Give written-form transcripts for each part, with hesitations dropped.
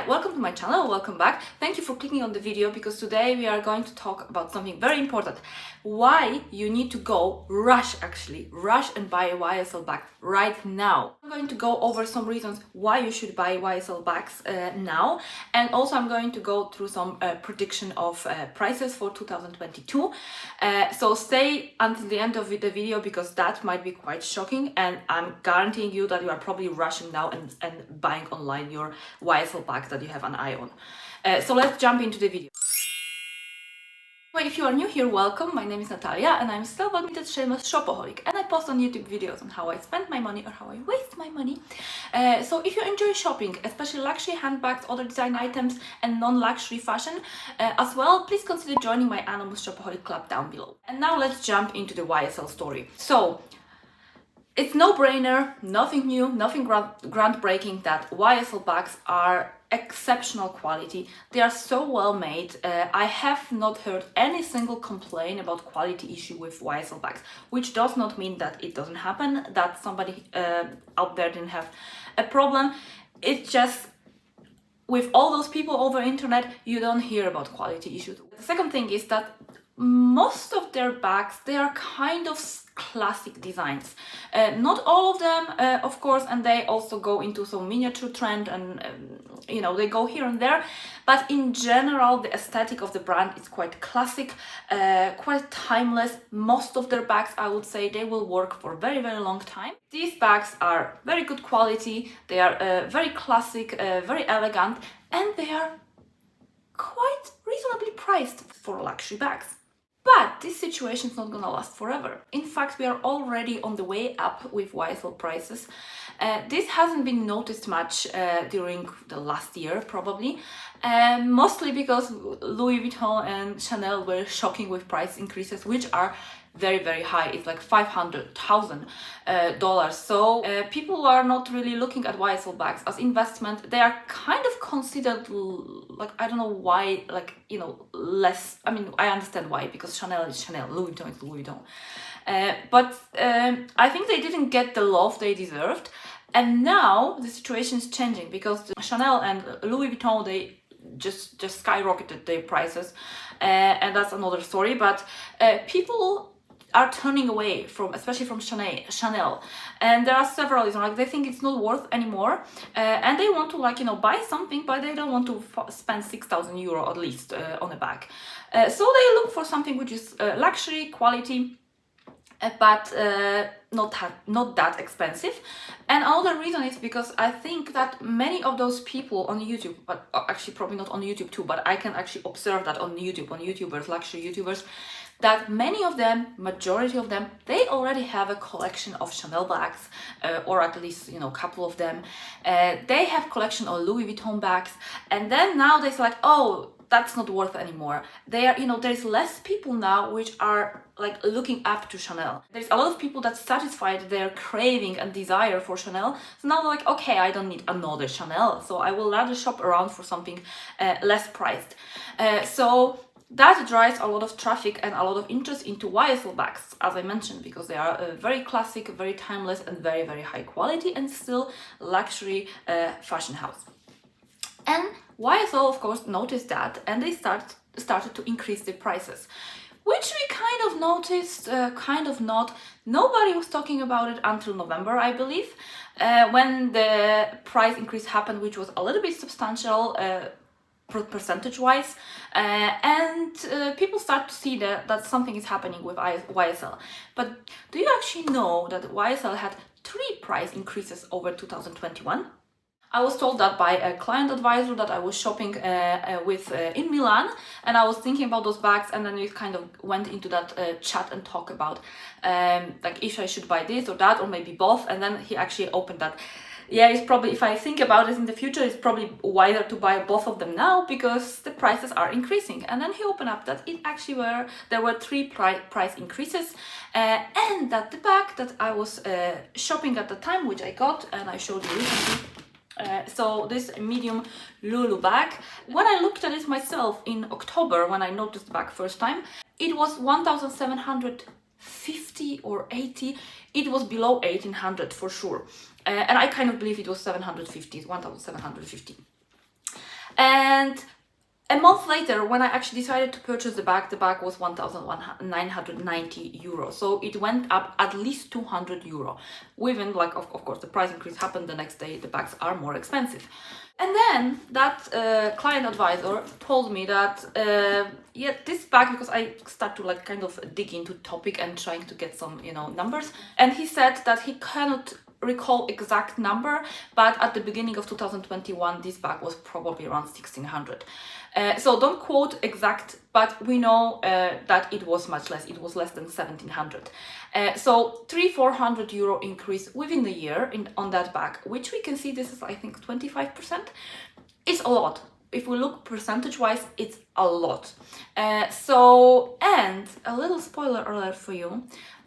Hi, welcome to my channel, welcome back. Thank you for clicking on the video because today we are going to talk about something very important. Why you need to rush and buy a YSL bag right now. I'm going to go over some reasons why you should buy YSL bags now, and also I'm going to go through some prediction of prices for 2022. So stay until the end of the video because that might be quite shocking, and I'm guaranteeing you that you are probably rushing now and buying online your YSL bags that you have an eye on. So let's jump into the video. Well, if you are new here, welcome. My name is Natalia and I'm still admitted shameless shopaholic, and I post on YouTube videos on how I spend my money or how I waste my money. So if you enjoy shopping, especially luxury handbags, other design items and non-luxury fashion as well, please consider joining my Anonymous Shopaholic Club down below. And now let's jump into the YSL story. So it's no-brainer, nothing new, nothing groundbreaking that YSL bags are exceptional quality. They are so well made. I have not heard any single complaint about quality issue with YSL bags, which does not mean that it doesn't happen, that somebody out there didn't have a problem. It's just with all those people over internet, you don't hear about quality issues. The second thing is that most of their bags, they are kind of classic designs. Not all of them, of course, and they also go into some miniature trend and you know, they go here and there, but in general the aesthetic of the brand is quite classic, quite timeless. Most of their bags, I would say, they will work for a very long time. These bags are very good quality, they are very classic, very elegant, and they are quite reasonably priced for luxury bags. But this situation is not gonna last forever. In fact, we are already on the way up with YSL prices. This hasn't been noticed much during the last year, probably, mostly because Louis Vuitton and Chanel were shocking with price increases, which are very high. It's like $500,000. So people are not really looking at YSL bags as investment. They are kind of considered, like, I don't know why, like, you know, less. I mean, I understand why, because Chanel is Chanel, Louis Vuitton is Louis Vuitton. But I think they didn't get the love they deserved. And now the situation is changing because Chanel and Louis Vuitton, they just skyrocketed their prices, and that's another story. But people are turning away from, especially from Chanel, and there are several reasons. Like, they think it's not worth anymore, and they want to, like, you know, buy something, but they don't want to spend 6,000 euro at least on a bag. So they look for something which is luxury, quality, but not that expensive. And another reason is because I think that many of those people on YouTube, but actually probably not on YouTube too, but I can actually observe that on YouTube, on YouTubers, luxury YouTubers, that many of them, majority of them, they already have a collection of Chanel bags, or at least, you know, a couple of them. They have collection of Louis Vuitton bags, and then now they're like, oh, that's not worth anymore. They are, you know, there's less people now which are like looking up to Chanel. There's a lot of people that satisfied their craving and desire for Chanel. So now they're like, okay, I don't need another Chanel, so I will rather shop around for something less priced. So that drives a lot of traffic and a lot of interest into YSL bags, as I mentioned, because they are very classic, very timeless, and very high quality, and still luxury fashion house. And YSL, of course, noticed that, and they started to increase the prices, which we kind of noticed, kind of not. Nobody was talking about it until November, I believe, when the price increase happened, which was a little bit substantial percentage-wise, and people start to see that something is happening with YSL. But do you actually know that YSL had 3 price increases over 2021? I was told that by a client advisor that I was shopping with in Milan, and I was thinking about those bags, and then we kind of went into that chat and talk about like if I should buy this or that, or maybe both. And then he actually opened that, yeah, it's probably, if I think about it in the future, it's probably wiser to buy both of them now because the prices are increasing. And then he opened up that it actually there were 3 price increases, and that the bag that I was shopping at the time, which I got and I showed you recently, so this medium Lulu bag, when I looked at it myself in October, when I noticed the bag first time, it was 1,750 or 80. It was below 1,800 for sure, and I kind of believe it was 750, 1,750. And a month later, when I actually decided to purchase the bag was 1,990 euro. So it went up at least 200 euro. Within, like, of course, the price increase happened the next day, the bags are more expensive. And then that client advisor told me that, yeah, this bag, because I start to like kind of dig into topic and trying to get some, you know, numbers. And he said that he cannot recall exact number, but at the beginning of 2021, this bag was probably around 1,600. So don't quote exact, but we know that it was much less. It was less than 1,700. So 300-400 euro increase within the year on that bag, which we can see this is, I think, 25%. It's a lot. If we look percentage-wise, it's a lot. So, and a little spoiler alert for you,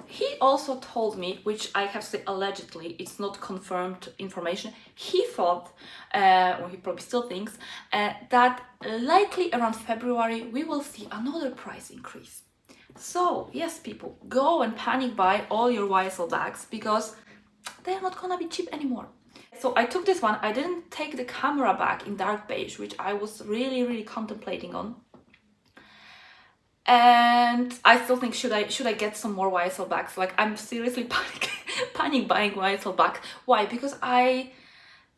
he also told me, which I have to say allegedly, it's not confirmed information, he thought, or he probably still thinks, that likely around February we will see another price increase. So, yes, people, go and panic buy all your YSL bags because they're not gonna be cheap anymore. So I took this one. I didn't take the camera bag in dark beige, which I was really contemplating on. And I still think, should I get some more YSL bags? Like, I'm seriously panic buying YSL bags. Why? Because I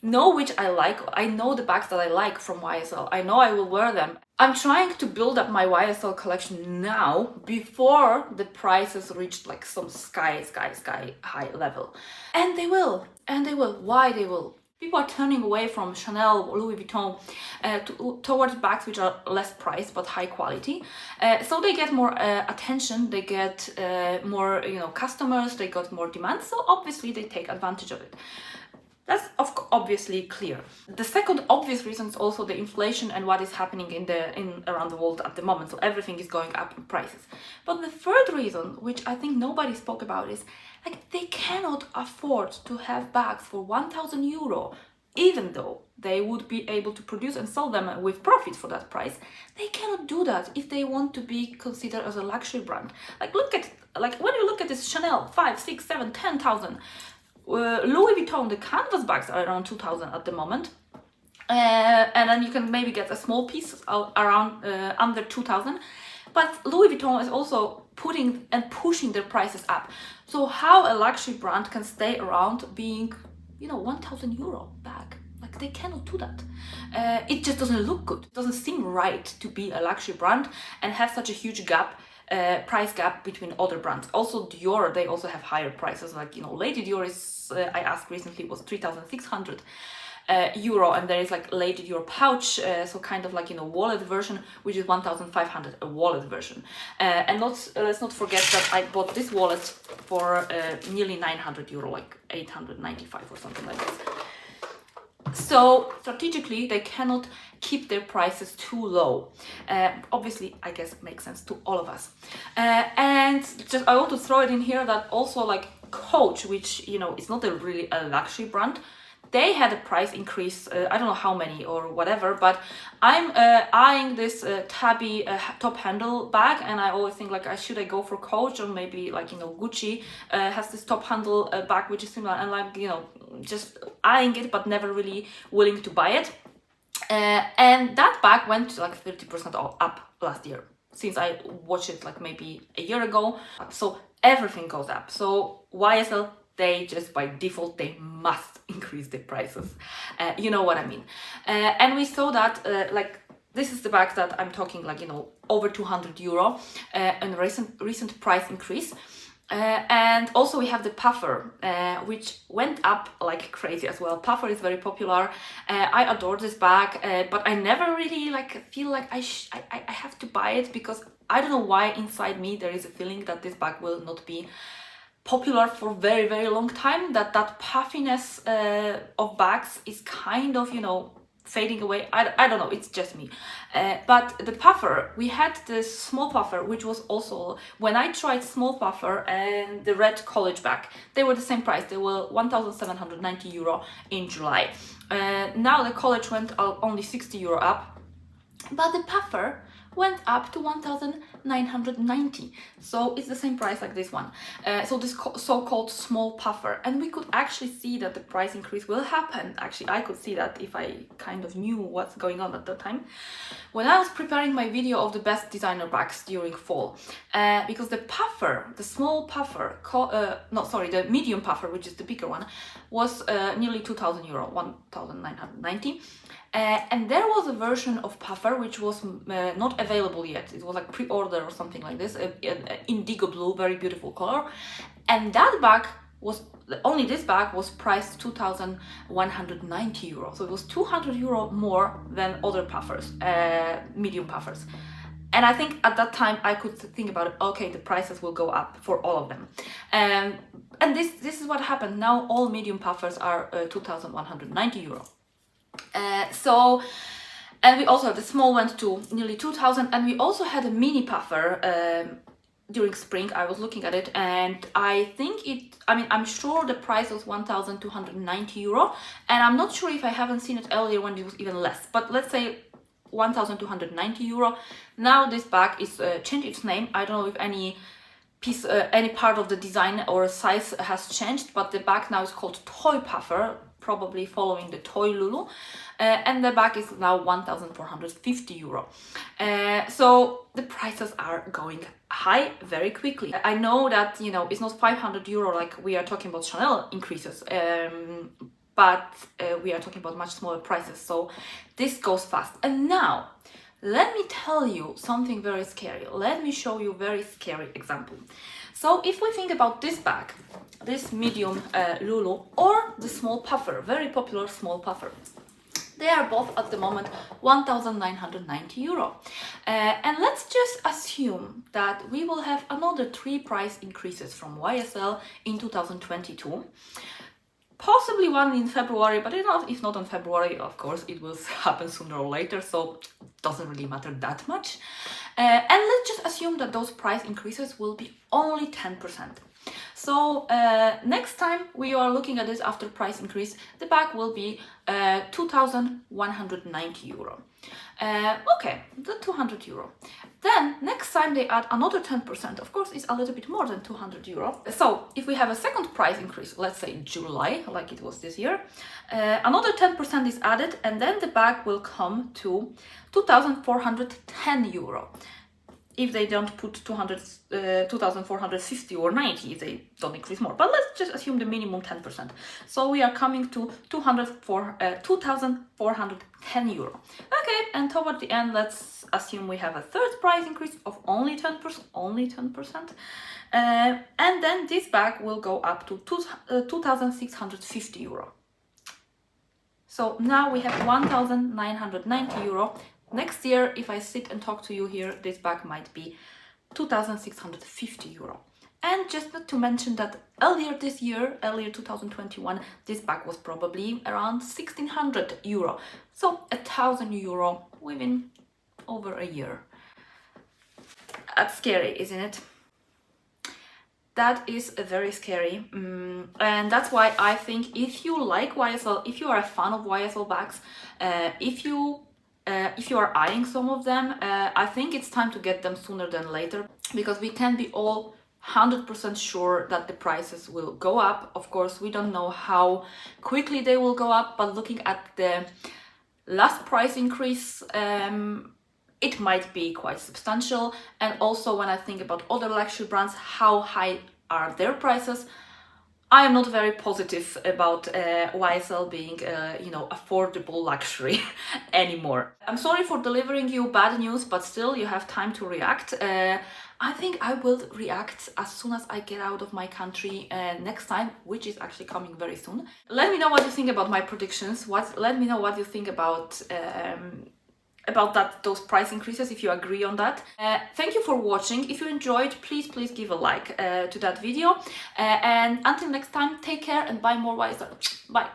know which I like. I know the bags that I like from YSL. I know I will wear them. I'm trying to build up my YSL collection now before the prices reach like some sky high level. And they will. Why they will? People are turning away from Chanel, Louis Vuitton towards bags which are less priced but high quality. So they get more attention, they get more, you know, customers, they got more demand. So obviously they take advantage of it. That's obviously clear. The second obvious reason is also the inflation and what is happening in around the world at the moment. So everything is going up in prices. But the third reason, which I think nobody spoke about, is like they cannot afford to have bags for 1,000 euro, even though they would be able to produce and sell them with profit for that price. They cannot do that if they want to be considered as a luxury brand. Like when you look at this Chanel, 5, 6, 7, 10,000. Louis Vuitton, the canvas bags are around 2,000 at the moment. And then you can maybe get a small piece around under 2,000. But Louis Vuitton is also putting and pushing their prices up. So how a luxury brand can stay around being, you know, 1,000 euro bag? Like, they cannot do that. It just doesn't look good. It doesn't seem right to be a luxury brand and have such a huge gap. Price gap between other brands. Also Dior, they also have higher prices. Like, you know, Lady Dior is, I asked recently, was 3,600 euro, and there is like Lady Dior pouch, so kind of like, you know, wallet version, which is 1,500, a wallet version. And let's not forget that I bought this wallet for nearly 900 euro, like 895 or something like this. So strategically, they cannot keep their prices too low. Obviously, I guess it makes sense to all of us. And just I want to throw it in here that also like Coach, which, you know, is not really a luxury brand, they had a price increase. I don't know how many or whatever, but I'm eyeing this tabby top handle bag, and I always think like, should I go for Coach or maybe like, you know, Gucci has this top handle bag which is similar, and like, you know, just eyeing it but never really willing to buy it. And that bag went like 30% up last year since I watched it like maybe a year ago. So everything goes up. So YSL, they just by default, they must increase their prices. You know what I mean? And we saw that like this is the bag that I'm talking like, you know, over 200 euro and recent price increase. And also we have the puffer, which went up like crazy as well. Puffer is very popular. I adore this bag, but I never really like feel like I have to buy it, because I don't know why inside me there is a feeling that this bag will not be popular for very long time, that puffiness of bags is kind of, you know, fading away. I don't know, it's just me. But the puffer, we had this small puffer, which was also, when I tried small puffer and the red college bag, they were the same price. They were 1,790 euro in July. Now the college went only 60 euro up, but the puffer went up to 1,990. So it's the same price like this one. So this so-called small puffer. And we could actually see that the price increase will happen. Actually, I could see that if I kind of knew what's going on at the time. When I was preparing my video of the best designer bags during fall, because the puffer, the small puffer, the medium puffer, which is the bigger one, was nearly 2,000 euro, 1,990. And there was a version of puffer which was not available yet. It was like pre-order or something like this, indigo blue, very beautiful color. And that bag was, only this bag was priced 2,190 euro. So it was 200 euro more than other puffers, medium puffers. And I think at that time I could think about it, okay, the prices will go up for all of them. And this is what happened. Now all medium puffers are 2,190 euro. And we also had the small went to nearly 2,000, and we also had a mini puffer during spring. I was looking at it, and I think I'm sure the price was 1,290 euro, and I'm not sure if I haven't seen it earlier when it was even less, but let's say 1,290 euro. Now this bag is changed its name. I don't know if any part of the design or size has changed, but the bag now is called Toy Puffer, probably following the Toy Lulu, and the bag is now 1,450 euro. So the prices are going high very quickly. I know that, you know, it's not 500 euro like we are talking about Chanel increases, but we are talking about much smaller prices, so this goes fast. And now let me tell you something very scary. Let me show you a very scary example. So if we think about this bag, this medium Lulu, or the small puffer, very popular small puffer, they are both at the moment 1,990 euro. And let's just assume that we will have another 3 price increases from YSL in 2022. Possibly one in February, but if not in February, of course, it will happen sooner or later, so it doesn't really matter that much. And let's just assume that those price increases will be only 10%. So next time we are looking at this after price increase, the bag will be 2,190 euro. Okay, the 200 euro. Then next time they add another 10%, of course it's a little bit more than 200 euro. So if we have a second price increase, let's say July, like it was this year, another 10% is added, and then the bag will come to 2,410 euro. If they don't put 2,450 or 90, if they don't increase more. But let's just assume the minimum 10%. So we are coming to 2,410 euro. Okay, and toward the end, let's assume we have a third price increase of only 10%, and then this bag will go up to 2,650 euro. So now we have 1,990 euro. Next year, if I sit and talk to you here, this bag might be 2,650 euro. And just not to mention that earlier this year, earlier 2021, this bag was probably around 1,600 euro. So 1,000 euro within over a year. That's scary, isn't it? That is very scary. And that's why I think if you like YSL, if you are a fan of YSL bags, if you are eyeing some of them, I think it's time to get them sooner than later, because we can be all 100% sure that the prices will go up. Of course, we don't know how quickly they will go up, but looking at the last price increase, it might be quite substantial. And also when I think about other luxury brands, how high are their prices, I am not very positive about YSL being, affordable luxury anymore. I'm sorry for delivering you bad news, but still you have time to react. I think I will react as soon as I get out of my country next time, which is actually coming very soon. Let me know what you think about my predictions. Let me know what you think about those price increases, if you agree on that. Thank you for watching. If you enjoyed, please give a like to that video, and until next time, take care and buy more YSL. Bye.